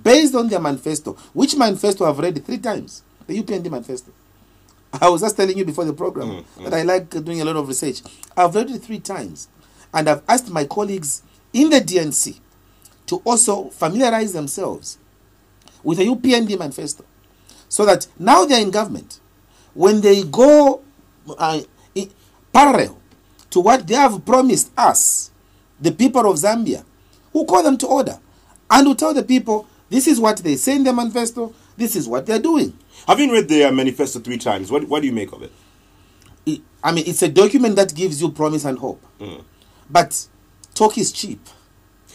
based on their manifesto, which manifesto I've read 3 times, the UPND manifesto. I was just telling you before the program that I like doing a lot of research. I've read it 3 times, and I've asked my colleagues in the DNC to also familiarize themselves with the UPND manifesto, so that now they're in government, when they go parallel to what they have promised us, the people of Zambia, who call them to order, and who tell the people, this is what they say in their manifesto, this is what they're doing. Having read their manifesto 3 times, what do you make of it? I mean, it's a document that gives you promise and hope. But talk is cheap.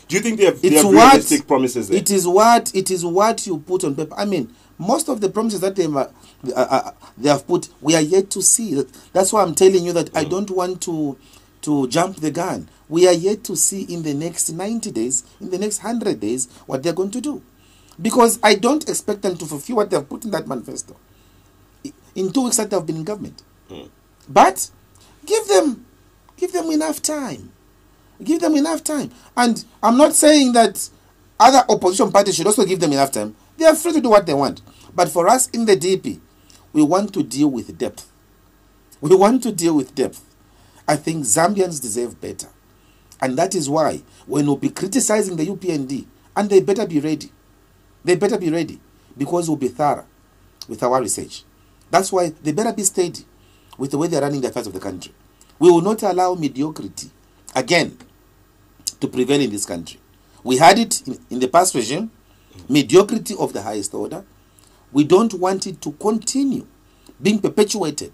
Do you think they have realistic promises there? It is what you put on paper. I mean, most of the promises that they have put, we are yet to see. That's why I'm telling you that I don't want to jump the gun. We are yet to see in the next 90 days, in the next 100 days, what they're going to do. Because I don't expect them to fulfill what they've put in that manifesto in 2 weeks that they've been in government. But give them enough time. Give them enough time. And I'm not saying that other opposition parties should also give them enough time. They are free to do what they want. But for us in the DP, we want to deal with depth. We want to deal with depth. I think Zambians deserve better. And that is why when we'll be criticizing the UPND, and they better be ready. They better be ready, because we'll be thorough with our research. That's why they better be steady with the way they're running the affairs of the country. We will not allow mediocrity again to prevail in this country. We had it in the past regime, mediocrity of the highest order. We don't want it to continue being perpetuated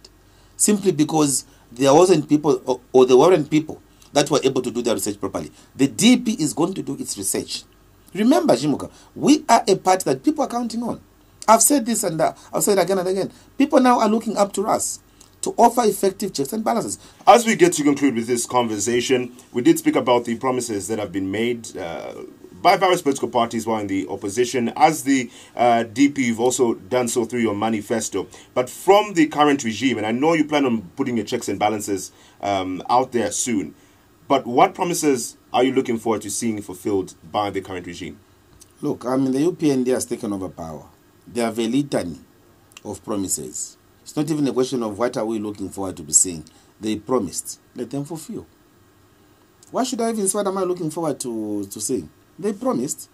simply because there wasn't people or there weren't people that were able to do their research properly. The DP is going to do its research. Remember, Chimweka, we are a party that people are counting on. I've said this and I've said it again and again. People now are looking up to us to offer effective checks and balances. As we get to conclude with this conversation, we did speak about the promises that have been made by various political parties while in the opposition. As the DP, you've also done so through your manifesto. But from the current regime, and I know you plan on putting your checks and balances out there soon, but what promises are you looking forward to seeing fulfilled by the current regime? Look, I mean, the UPND has taken over power. They have a litany of promises. It's not even a question of what are we looking forward to be seeing. They promised. Let them fulfill. Why should I even say what am I looking forward to seeing? They promised.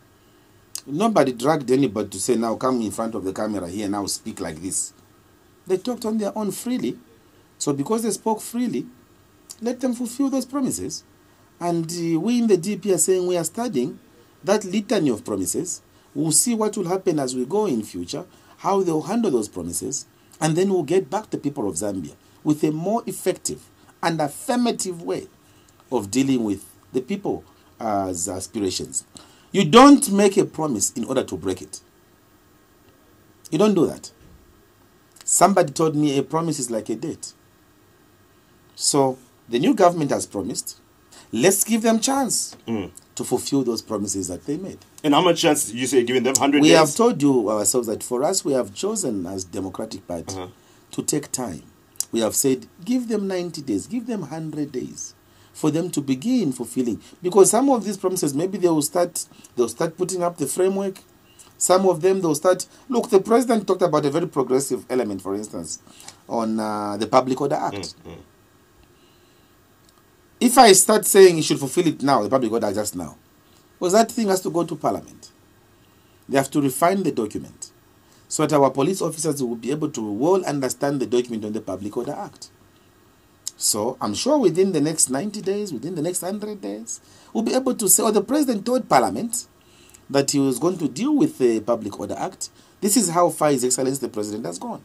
Nobody dragged anybody to say, now come in front of the camera here, now speak like this. They talked on their own freely. So because they spoke freely, let them fulfill those promises. And we in the DP are saying we are studying that litany of promises. We'll see what will happen as we go in future, how they'll handle those promises, and then we'll get back to people of Zambia with a more effective and affirmative way of dealing with the people's aspirations. You don't make a promise in order to break it. You don't do that. Somebody told me a promise is like a debt. So the new government has promised. Let's give them chance to fulfill those promises that they made. And how much chance did you say giving them? 100 days? We have told you ourselves that for us, we have chosen as Democratic Party to take time. We have said, give them 90 days, give them 100 days for them to begin fulfilling. Because some of these promises, maybe they'll start putting up the framework. Some of them, they'll start... Look, the president talked about a very progressive element, for instance, on the Public Order Act. If I start saying he should fulfill it now, the Public Order Act just now, because that thing has to go to Parliament. They have to refine the document so that our police officers will be able to well understand the document on the Public Order Act. So I'm sure within the next 90 days, within the next 100 days, we'll be able to say, or the president told Parliament that he was going to deal with the Public Order Act. This is how far His Excellency the President has gone.